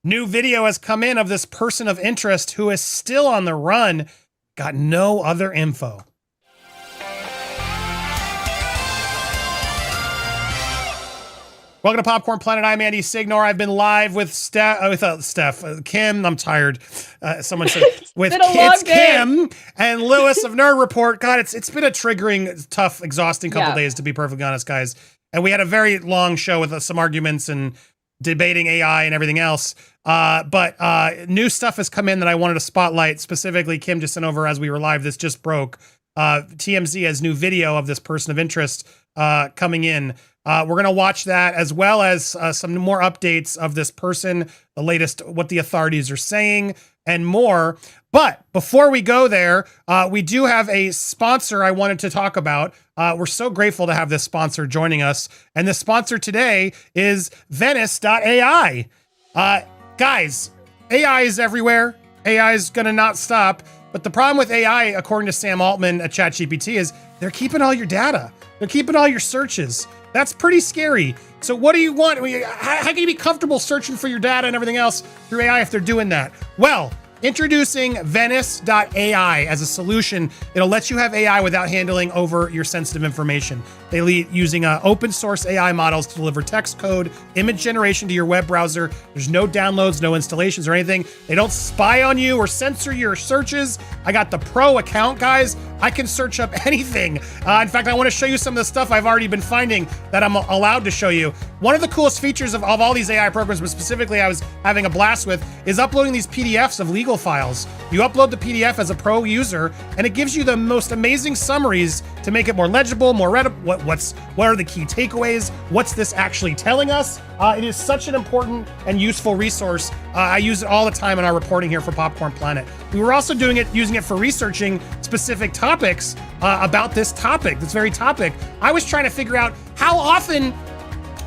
New video has come in of this person of interest who is still on the run. Got no other info. Welcome to Popcorn Planet. I'm Andy Signore. I've been live with Kim. I'm tired. Someone said with Kids Kim and Lewis of Nerd Report. God, it's been a triggering, tough, exhausting couple days, to be perfectly honest, guys. And we had a very long show with some arguments and debating AI and everything else. But new stuff has come in that I wanted to spotlight. Specifically, Kim just sent over as we were live. This just broke. TMZ has new video of this person of interest coming in. We're going to watch that, as well as some more updates of this person, the latest, what the authorities are saying, and more. But before we go there, we do have a sponsor I wanted to talk about. We're so grateful to have this sponsor joining us. And the sponsor today is Venice.ai. Guys, AI is everywhere. AI is going to not stop. But the problem with AI, according to Sam Altman at ChatGPT, is they're keeping all your data. They're keeping all your searches. That's pretty scary. So what do you want? I mean, how can you be comfortable searching for your data and everything else through AI if they're doing that? Well, introducing Venice.ai as a solution. It'll let you have AI without handling over your sensitive information. They lead using open source AI models to deliver text code, image generation to your web browser. There's no downloads, no installations or anything. They don't spy on you or censor your searches. I got the pro account, guys. I can search up anything. In fact, I want to show you some of the stuff I've already been finding that I'm allowed to show you. One of the coolest features of all these AI programs, but specifically I was having a blast with, is uploading these PDFs of legal files. You upload the PDF as a pro user, and it gives you the most amazing summaries to make it more legible, more readable. What are the key takeaways? What's this actually telling us? It is such an important and useful resource. I use it all the time in our reporting here for Popcorn Planet. We were also using it for researching specific topics about this very topic. I was trying to figure out how often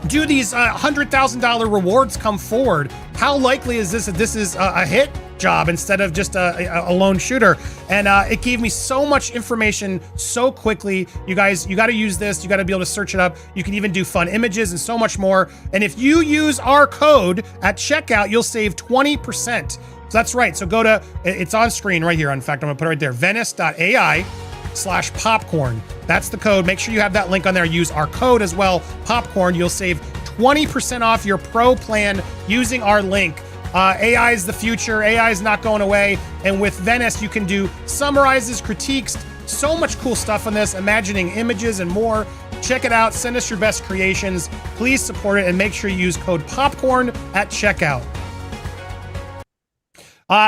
do these $100,000 rewards come forward? How likely is this that this is a hit job instead of just a lone shooter? And it gave me so much information so quickly. You guys, you got to use this. You got to be able to search it up. You can even do fun images and so much more. And if you use our code at checkout, you'll save 20%. So that's right. So go to, it's on screen right here. In fact, I'm gonna put it right there, Venice.ai/popcorn. That's the code. Make sure you have that link on there. Use our code as well, popcorn. You'll save 20% off your pro plan using our link. AI is the future. AI is not going away. And with Venice, you can do summarizes, critiques, so much cool stuff on this, imagining images and more. Check it out. Send us your best creations. Please support it and make sure you use code popcorn at checkout.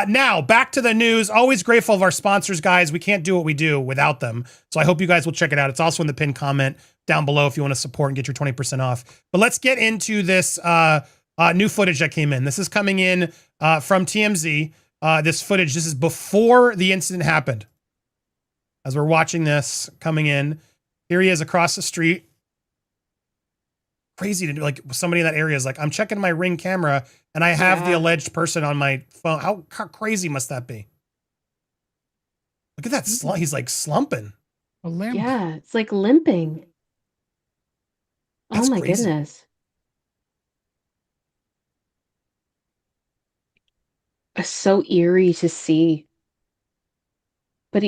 Now, back to the news. Always grateful of our sponsors, guys. We can't do what we do without them. So I hope you guys will check it out. It's also in the pinned comment down below if you want to support and get your 20% off. But let's get into this new footage that came in. This is coming in from TMZ. This footage, this is before the incident happened. As we're watching this coming in, here he is across the street. Crazy to do, like somebody in that area is like, I'm checking my Ring camera and I have the alleged person on my phone. How crazy must that be? Look at that. He's like slumping. A limp. Yeah, it's like limping. That's oh my crazy. goodness. It's so eerie to see. But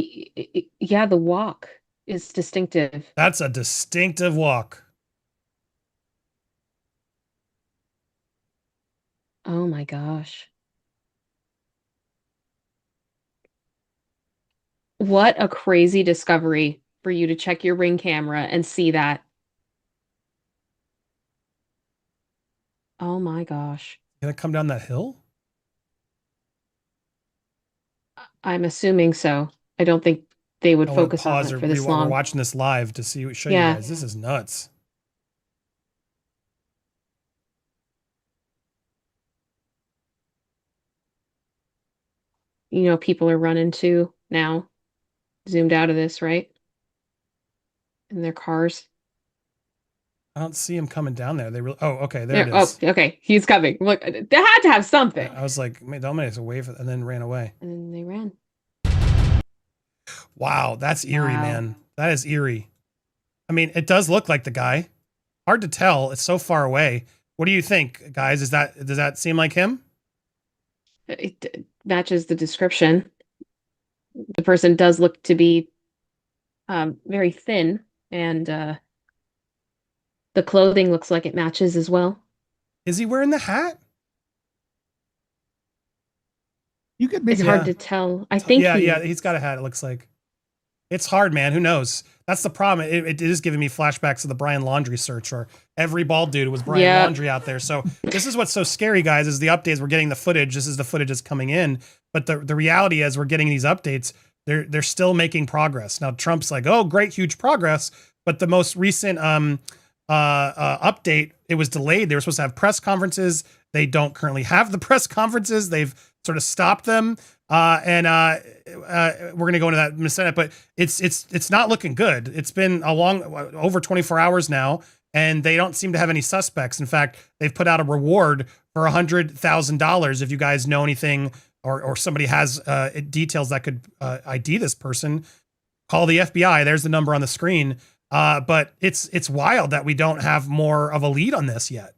yeah, the walk is distinctive. That's a distinctive walk. Oh my gosh. What a crazy discovery for you to check your Ring camera and see that. Oh my gosh. Gonna come down that hill? I'm assuming so. I don't think they would I wanna focus on pause it or for this we're long. watching this live to show you Yeah. guys. This is nuts. You know, people are running too now, zoomed out of this, right? In their cars. I don't see him coming down there. Oh, okay, there it Oh, is. okay, he's coming. Look, they had to have something. I was like, Dominic's away and then ran away. And then they ran. Wow, that's eerie, Wow. man. That is eerie. I mean, it does look like the guy. Hard to tell. It's so far away. What do you think, guys? Does that seem like him? It matches the description. The person does look to be very thin, and the clothing looks like it matches as well. Is he wearing the hat? You could make It's it. hard Yeah. to tell. I think Yeah, he's got a hat, it looks like. It's hard, man. Who knows? That's the problem. It is giving me flashbacks of the Brian Laundrie search, or every bald dude was Brian Yeah. Laundrie out there. So this is what's so scary, guys, is the updates. We're getting the footage. This is the footage that's coming in. But the reality is we're getting these updates. They're still making progress. Now Trump's like, oh, great, huge progress. But the most recent update, it was delayed. They were supposed to have press conferences. They don't currently have the press conferences. They've sort of stopped them. We're going to go into that in a second, but it's not looking good. It's been over 24 hours now, and they don't seem to have any suspects. In fact, they've put out a reward for $100,000 if you guys know anything, or somebody has details that could ID this person. Call the FBI. There's the number on the screen. But it's wild that we don't have more of a lead on this yet.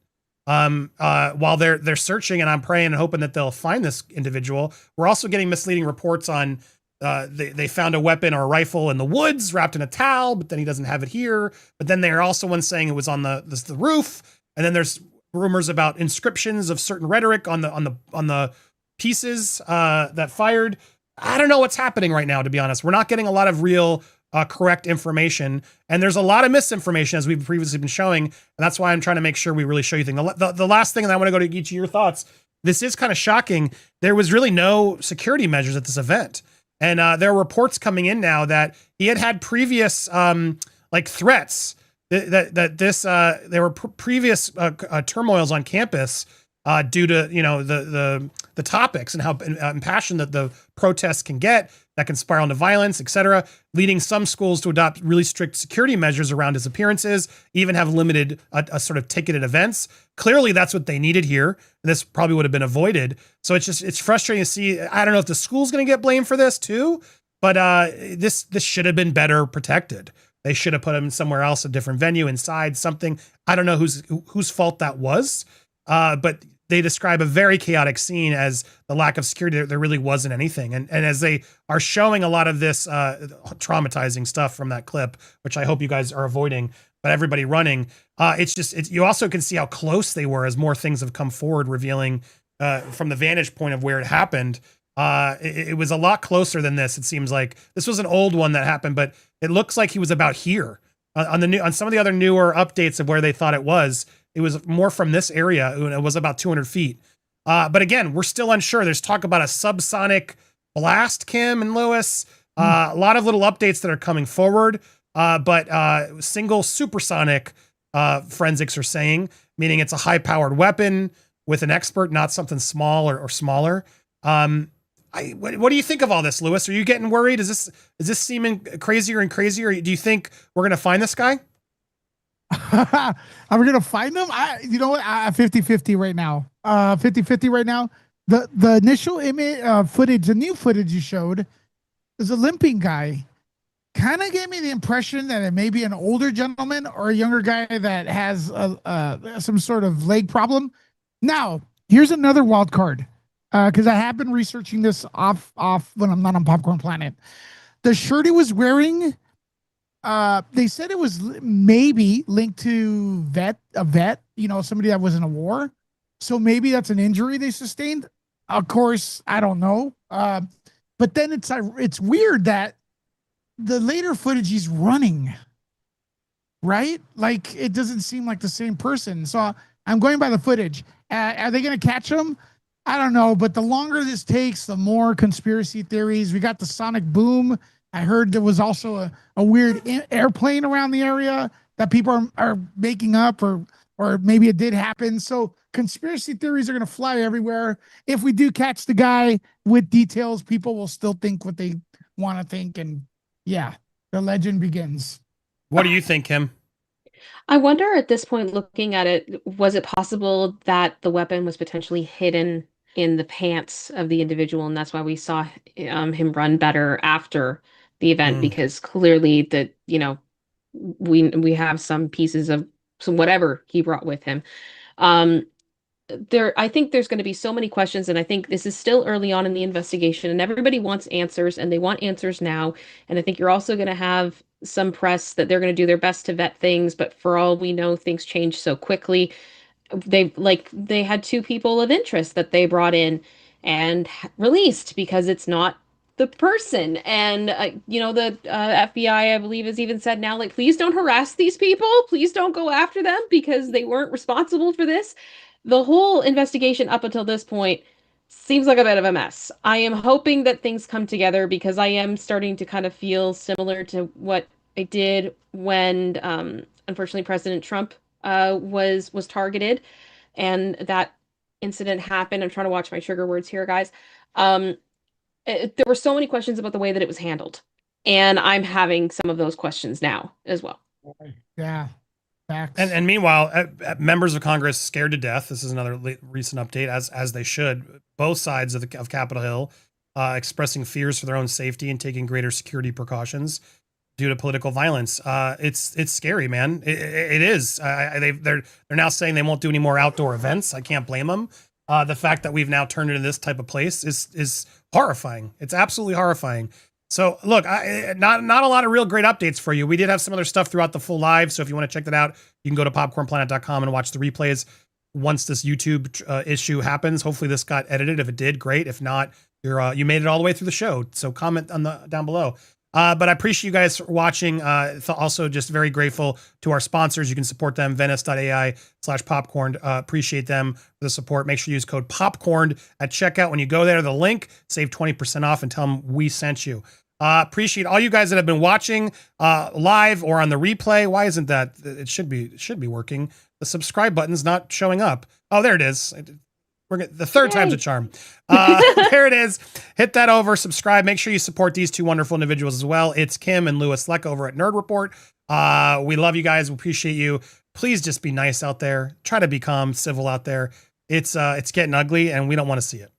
While they're searching, and I'm praying and hoping that they'll find this individual, we're also getting misleading reports on they found a weapon or a rifle in the woods wrapped in a towel, but then he doesn't have it here. But then there are also one saying it was on the roof, and then there's rumors about inscriptions of certain rhetoric on the pieces that fired. I don't know what's happening right now, to be honest. We're not getting a lot of real correct information, and there's a lot of misinformation, as we've previously been showing, and that's why I'm trying to make sure we really show you things. The last thing, and I want to go to each of your thoughts. This is kind of shocking. There was really no security measures at this event, and there are reports coming in now that he had previous like threats there were previous turmoils on campus due to the topics and how impassioned that the protests can get, that can spiral into violence, etc., leading some schools to adopt really strict security measures around his appearances, even have limited a sort of ticketed events. Clearly, that's what they needed here. This probably would have been avoided. So it's frustrating to see. I don't know if the school's going to get blamed for this too, but this should have been better protected. They should have put him somewhere else, a different venue, inside something. I don't know whose fault that was, but they describe a very chaotic scene as the lack of security. There really wasn't anything. And as they are showing a lot of this traumatizing stuff from that clip, which I hope you guys are avoiding, but everybody running, you also can see how close they were as more things have come forward, revealing from the vantage point of where it happened. It was a lot closer than this. It seems like this was an old one that happened, but it looks like he was about here on some of the other newer updates of where they thought it was. It was more from this area, and it was about 200 feet. But again, we're still unsure. There's talk about a subsonic blast, Kim and Lewis. A lot of little updates that are coming forward. But single supersonic forensics are saying, meaning it's a high-powered weapon with an expert, not something small or smaller. What do you think of all this, Lewis? Are you getting worried? Is this seeming crazier and crazier? Do you think we're going to find this guy? Are we gonna find him? You know what? 50-50 right now. 50-50 right now. The initial image footage, the new footage you showed, is a limping guy. Kind of gave me the impression that it may be an older gentleman or a younger guy that has some sort of leg problem. Now, here's another wild card, because I have been researching this off when I'm not on Popcorn Planet. The shirt he was wearing, they said it was maybe linked to a vet, somebody that was in a war. So maybe that's an injury they sustained. Of course, I don't know. But then it's weird that the later footage he's running, right? Like it doesn't seem like the same person. So I'm going by the footage. Are they going to catch him? I don't know. But the longer this takes, the more conspiracy theories. We got the sonic boom. I heard there was also a weird airplane around the area that people are making up, or maybe it did happen. So conspiracy theories are going to fly everywhere. If we do catch the guy with details, people will still think what they want to think. And yeah, the legend begins. What do you think, Kim? I wonder at this point, looking at it, was it possible that the weapon was potentially hidden in the pants of the individual, and that's why we saw him run better after the event, because clearly we have some pieces of some whatever he brought with him. I think there's going to be so many questions, and I think this is still early on in the investigation, and everybody wants answers, and they want answers now. And I think you're also going to have some press that they're going to do their best to vet things, but for all we know, things change so quickly. They had two people of interest that they brought in and released because it's not the person. And the FBI, I believe, has even said now, like, please don't harass these people, please don't go after them because they weren't responsible for this. The whole investigation up until this point seems like a bit of a mess. I am hoping that things come together because I am starting to kind of feel similar to what I did when unfortunately President Trump was targeted, and that incident happened. I'm trying to watch my trigger words here, guys. There were so many questions about the way that it was handled, and I'm having some of those questions now as well. Yeah. Facts. And meanwhile, members of Congress scared to death. This is another recent update, as they should. Both sides of Capitol Hill expressing fears for their own safety and taking greater security precautions due to political violence. It's scary, man. It is. They're now saying they won't do any more outdoor events. I can't blame them. The fact that we've now turned into this type of place is horrifying. It's absolutely horrifying. So look, not a lot of real great updates for you. We did have some other stuff throughout the full live. So if you want to check that out, you can go to popcornplanet.com and watch the replays once this YouTube issue happens. Hopefully this got edited. If it did, great. If not, you made it all the way through the show. So comment on down below. But I appreciate you guys watching. Also just very grateful to our sponsors. You can support them, Venice.ai/popcorn. Appreciate them for the support. Make sure you use code popcorn at checkout. When you go there, the link, save 20% off and tell them we sent you. Appreciate all you guys that have been watching live or on the replay. Why isn't that? It should be working. The subscribe button's not showing up. Oh, there it is. The third time's a charm. There it is. Hit that over, subscribe. Make sure you support these two wonderful individuals as well. It's Kim and Lewis Leck over at Nerd Report. We love you guys. We appreciate you. Please just be nice out there. Try to be calm, civil out there. It's getting ugly and we don't want to see it.